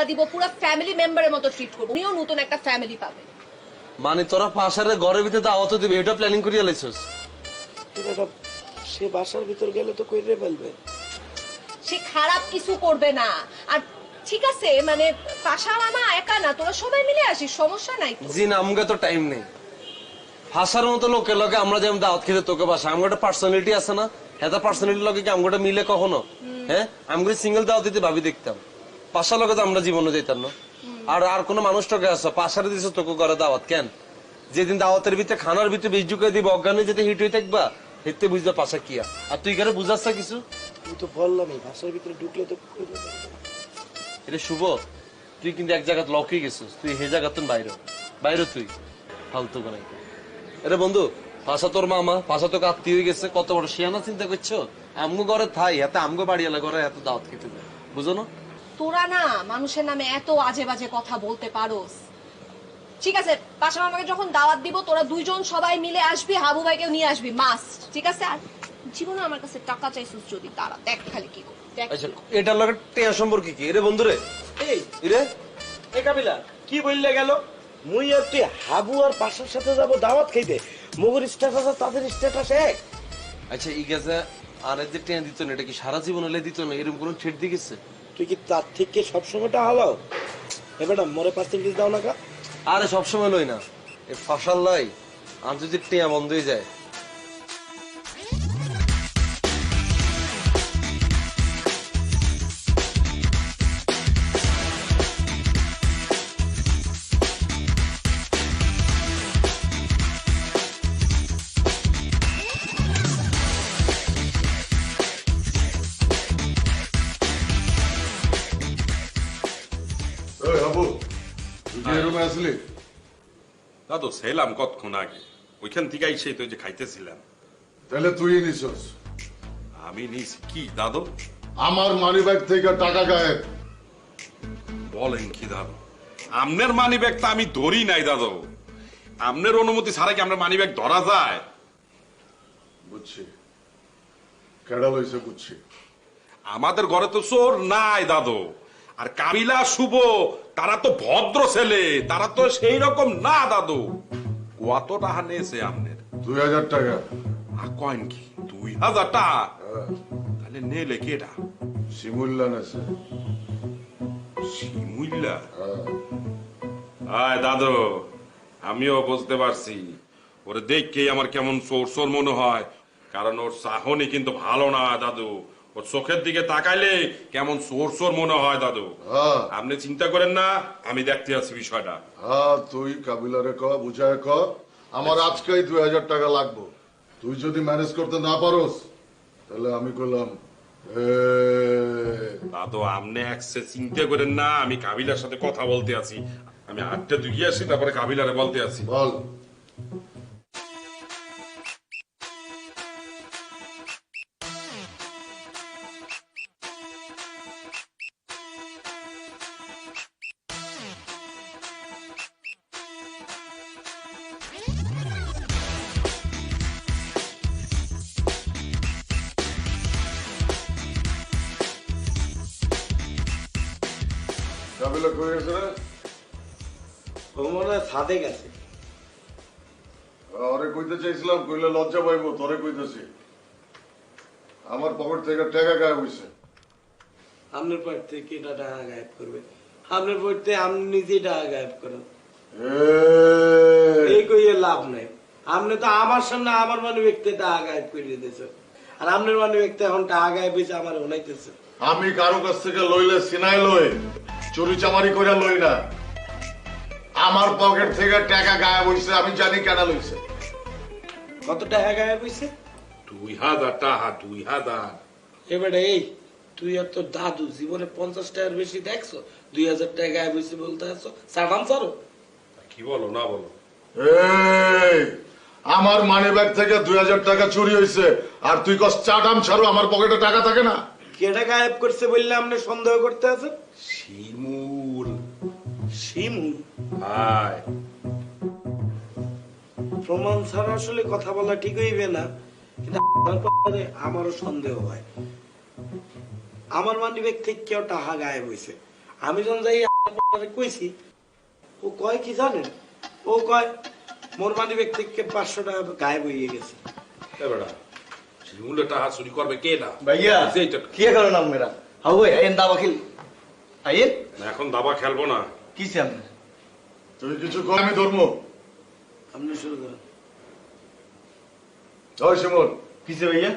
দিব, পুরো ফ্যামিলি মেম্বারের মতো ট্রিট করব। উনিও নতুন একটা ফ্যামিলি পাবে। মানে তোরা পাশারে ঘরের ভিতরে দাওয়াত দিবি, এটা প্ল্যানিং করিয়া লাইছস? সে বাসার ভিতর গেলে তো কইরে ফেলবে। সে খারাপ কিছু করবে না। আর ঠিক আছে, মানে পাশা মামা একা না, তোরা সবাই মিলে আসিস, সমস্যা নাই তো। জি না, আমগে তো টাইম নেই। হাসার মতো লোকের লগে আমরা যেমন দাওয়াত খেতে তোকে বাসা, আমার একটা পার্সোনালিটি আছে না? এটা পার্সোনালিটি লগে কি আমগোটা মিলে কখনো? হ্যাঁ, আমগো সিঙ্গেল দাওয়াত দিতে ভাবি দেখতাম। পাশার লগে তো আমরা জীবনে যাইতাম না। আর কোন মানুষটাকে আসো পাশারে দিছো তোকে ঘরে দাওয়াত কেন? যেদিন দাওয়াতের ভিতরে খানার ভিতরে বীজ ঢুকে দিব, অজ্ঞানে যেতে হিট হয়ে থাকবা, হেতে বুঝবা পাশা কিয়া। আর তুই কেন বুঝাচ্ছ কিছু? তুই তো বললামই বাসার ভিতরে ঢুকলে তো এটা শুভ, তুই কিন্তু এক জায়গায় লক হয়ে গেছিস, তুই হে জায়গা বাইরে বাইরে তুই ফালতু করে। আরে বন্ধু, পাশা তোর মামা, পাশা তোকে আত্মীয় হয়ে গেছে, কত বড় শিয়ানা চিন্তা করছো? আমগো ঘরে থাই হাতে আমগো বাড়ি এলা ঘরে এত দাওয়াত খেতে বুঝো না? তোরা না মানুষের নামে এত আজে বাজে কথা বলতে পারোস। ঠিক আছে, পাশা মামাকে যখন দাওয়াত দিব তোরা দুইজন সবাই মিলে আসবি, হাবু ভাইকেও নিয়ে আসবি, মাস্ট। ঠিক আছে? আর জীবনে আমার কাছে টাকা চাইছিস যদি তারা দেখ খালি কি করে। আচ্ছা, এটার লগে টেয়া সম্পর্ক কি? এরে বন্ধু রে, এই কাবিলা কি বললে গেল? মুই আর তুই হাবু আর পাশার সাথে যাব দাওয়াত খাইতে। মগর স্ট্যাটাস আর তাদের স্ট্যাটাস এক। আচ্ছা এই গেছে আর যে টেয়া দিত না, এটা কি সারা জীবন হলে দিত না? এরকম কোন ছেড় দিয়ে গেছে? তুই কি তার থেকে সবসময়টা হালাও? এবার মরে পার্সেন্টেজ দাও না কা? আরে সবসময় লই না, এ ফসল লাই আর যদি টেয়া বন্ধ হয়ে যায়। দাদু ছিলাম কতক্ষণ আগে, ওইখান থেকে সেই তো যে খাইতেছিলাম। তাহলে তুই নিছস? আমি নিছি কি দাদু? আমার মানিব্যাগ থেকে টাকা গায়েব। বলেন কি দাদু? আমনের মানি ব্যাগ তো আমি ধরি নাই দাদু। আমনের অনুমতি ছাড়া কি আমরা মানি ব্যাগ ধরা যায়? বুঝছি, কেডা লইছে বুঝছি। আমাদের ঘরে তো চোর নাই দাদু। আর কাবিলা শুভ তারা তো ভদ্র ছেলে, তারা তো সেই রকম না দাদু। কত টাকা নিয়েছে আমনের? 2000 টাকা। আর কয়েন কি 2000 টাকা? তাহলে নেলে কেটা? শিমুল্লা নেছে। শিমুল্লা? আয় দাদু, আমিও বুঝতে পারছি। ওরে দেখেই আমার কেমন চোর চোর মনে হয়, কারণ ওর চাহনি কিন্তু ভালো না দাদু। ওর চোখের দিকে তাকাইলে কেমন চোর চোর মনে হয় দাদু। আপনি চিন্তা করেন না, আমি দেখতে আছি বিষয়টা। হ্যাঁ, তুই কাবিলারে ক, বুঝায় ক, আমার আজকেই 2000 টাকা লাগবো। তুই যদি ম্যানেজ করতে না পারোস তাহলে আমি কইলাম দাদু আপনি একসে চিন্তা করেন না, আমি কাবিলার সাথে কথা বলতে আছি। আমি হাতটা ধুয়ে আসি, তারপরে কাবিলারে বলতে আছি। বল। কাবিলা কই গেছে রে? ও মনে হয় ছাদে গেছে। আরে কইতে চাইছিলাম, কইলে লজ্জা পাইবো, তোরে কইতেছি। আমার পকেট থেকে টাকা গায়েব হইছে। আপনার পয়েন্ট থেকে এটা টাকা গায়েব করবে? আপনার পয়েন্ট থেকে আপনি নিজেই টাকা গায়েব করেন। এই কইয়ে লাভ নাই। আপনি তো আমার সামনে আমার মানে ব্যক্তি টাকা গায়েব করে দিতেছেন, আর আপনার মানে ব্যক্তি এখন টাকা গায়েব হয়েছে আমার ওনাইতেছে। আমি কারো কাছ থেকে লইলে সিনাই লই, চুরি চামারি করে লই না। আমার পকেট থেকে টাকা গায়েব হইছে, আমি জানি কেন লইছে। কত টাকা গায়েব হয়েছে? 2000 টাকা। 2000? এবারে এই তুই আর তোর দাদু জীবনে 50 টাকার বেশি দেখছো? 2000 টাকা গায়েব হয়েছে বলতে আসছো? সালাম সারো। কি বলো না বলো? এই আমার মানিব্যাগ থেকে 2000 টাকা চুরি হইছে, আর তুই কস চাটাম ছাড়ো, আমার পকেটে টাকা থাকে না? কেটা গায়েব করছে বললে আপনি সন্দেহ করতে আছেন? শিমুল। শিমুল? হায়, প্রমাণ ছাড়া আসলে কথা বলা ঠিক হইবে না, কিন্তু আমারও সন্দেহ হয়। আমার মানিব্যাগ থেকে কেউ টাকা গায়েব হয়েছে। আমি যখন যাই আপনারে কইছি, ও কয় কি জানেন? ও কয় মোর মানি ব্যক্তি থেকে 500 টাকা গায়েব হয়ে গেছে। এ বেটা শিমুলে টাকা চুরি করবে কে না भैया সেইটা किया करो नाम मेरा हाँ वो आइए दावा खेल आइए এখন দাবা খেলবো না। किसे हमने তুই কিছু কর, আমি ধরবো। আপনি শুরু করেন। ওই শিমুল, किसे भैया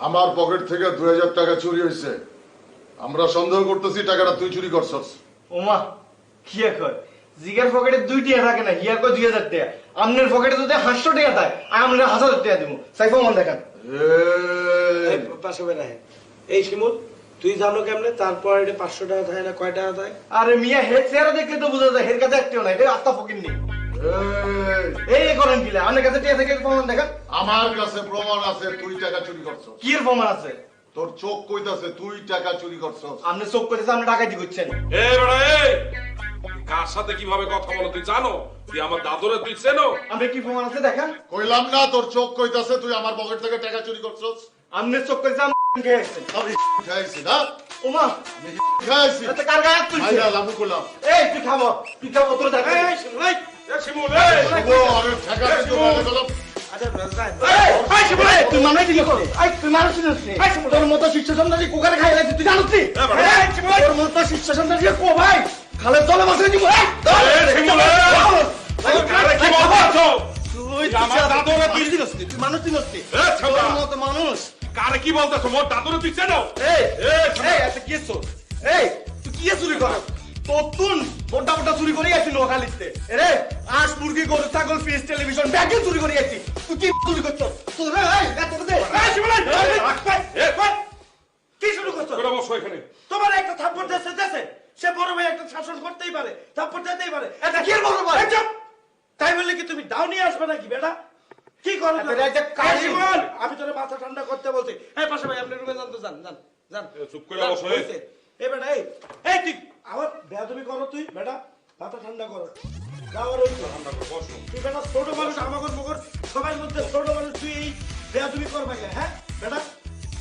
আমার পকেট থেকে 2000 টাকা চুরি হয়েছে। আমরা সন্দেহ করতেছি টাকাটা তুই চুরি করছস। ओमा किया कर জিগার পকেটে 2 টাকা থাকে না হিয়া কই 2000 টাকা আমনের পকেটে যদি 500 টাকা থাকে আমরা 1000 টাকা দিমু সাইফা মান দেখেন এই পাশে বেরায়। এই শিমুল, তুই জানো কেমনে তারপর এটা 500 টাকা থাকে না কয় টাকা থাকে? আরে মিয়া হেড চেহারা দেখলে তো বুঝা যায় হের কাছে একটিও নাই এটা আত্মা ফকির নেই এই, এই করেন কিলা আপনার কাছে টাকা থেকে প্রমাণ দেখেন আমার কাছে প্রমাণ আছে তুই টাকা চুরি করছস। কি এর প্রমাণ আছে তোর চোখ কইতাছে তুই টাকা চুরি করছস। আপনি চোখ করেছে আপনি ডাকাতি করছেন এ বেটা এই তুই কার সাথে কিভাবে কথা বলো তুই জানো? তুই আমার দাদুরে তুই চেনো? আপনি কি প্রমাণ আছে দেখেন কইলাম না তোর চোখ কইতাছে তুই আমার পকেট থেকে টাকা চুরি করছস। আপনি চোখ করেছে আপনি খেয়েছেন আমি খাইছি না, ওমা আমি খাইছি। এটা কার গায়ে হাত তুলছে আইয়া লাভু করলাম। এই তুই খাবো তোর দেখ এই শিমুল, এই শিমুল এই শুভ, আরে ঠেকা কিন্তু বলে গেলাম। আচ্ছা রাজ এই শিমুল এই তুই মানুষ কি করো এই তুই মানুষ কি এই শিমুল তোর মতো শিষ্য সন্তানই কোকারে খাইলে তুই জানিস কি এই শিমুল তোর মতো শিষ্য সন্তানই কো ভাই খালে জলে বসে দিব এই শিমুল এই কারে কি বলছো? তুই আমার দাদুরে তুই তুই মানুষ চিনিস কি এ ছেলে তোর মতো মানুষ কারে কি বলতেছো? মোর দাদুরে তুই চেনো? এই এই এই এত কি এসো এই তুই কি চুরি কর তোতুন বড় বড় চুরি করে আছিস নোখালিতে রে আজ মুরগি গরু ছাগল ফিশ টেলিভিশন ব্যাগে চুরি করে আছিস তুই কি চুরি করছস তোর এই এত দে এই শিবলাই এ কই কি শুরু করছো? তোরা বসো এখানে। তোমার একটা থাপ্পড় দেশে সে বড় ভাই একটা শাসন করতেই পারে, থাপ্পড় দিতেই পারে। এটা কি বড় ভাই এই চুপ! তাই বললে কি তুমি দাও নিয়ে আসবে নাকি বেটা? কি করো এটা একটা কাজ। আমি তোর মাথা ঠান্ডা করতে বলছি। এই পাশে ভাই আপনি রুমে যান তো, যান যান যান। এ, চুপ করে বসো, এই। এই বেটা এই এই তুই আবার বেয়াদবি করো তুই বেটা, মাথা ঠান্ডা করো। যাও আর ওই ঠান্ডা করে বসো। তুই বেটা ছোট মানুষ, আমাগর মগর সবাই মধ্যে ছোট মানুষ, তুই এই বেয়াদবি করবে কেন? হ্যাঁ বেটা,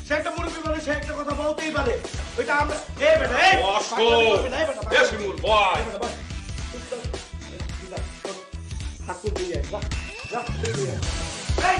সে একটা মুরব্বী মানুষ, সে একটা কথা বলতেই পারে। ওইটা আমরা এই বেটা এই বসো। পাগলামি করবি না, এই বেটা, এ পাগলামি। শিমুল বয়। এই বেটা, বস। চুপ কর। এই, যা, হাত তুল দিয়ে আয়, যা, যা, দিয়ে আয়। এই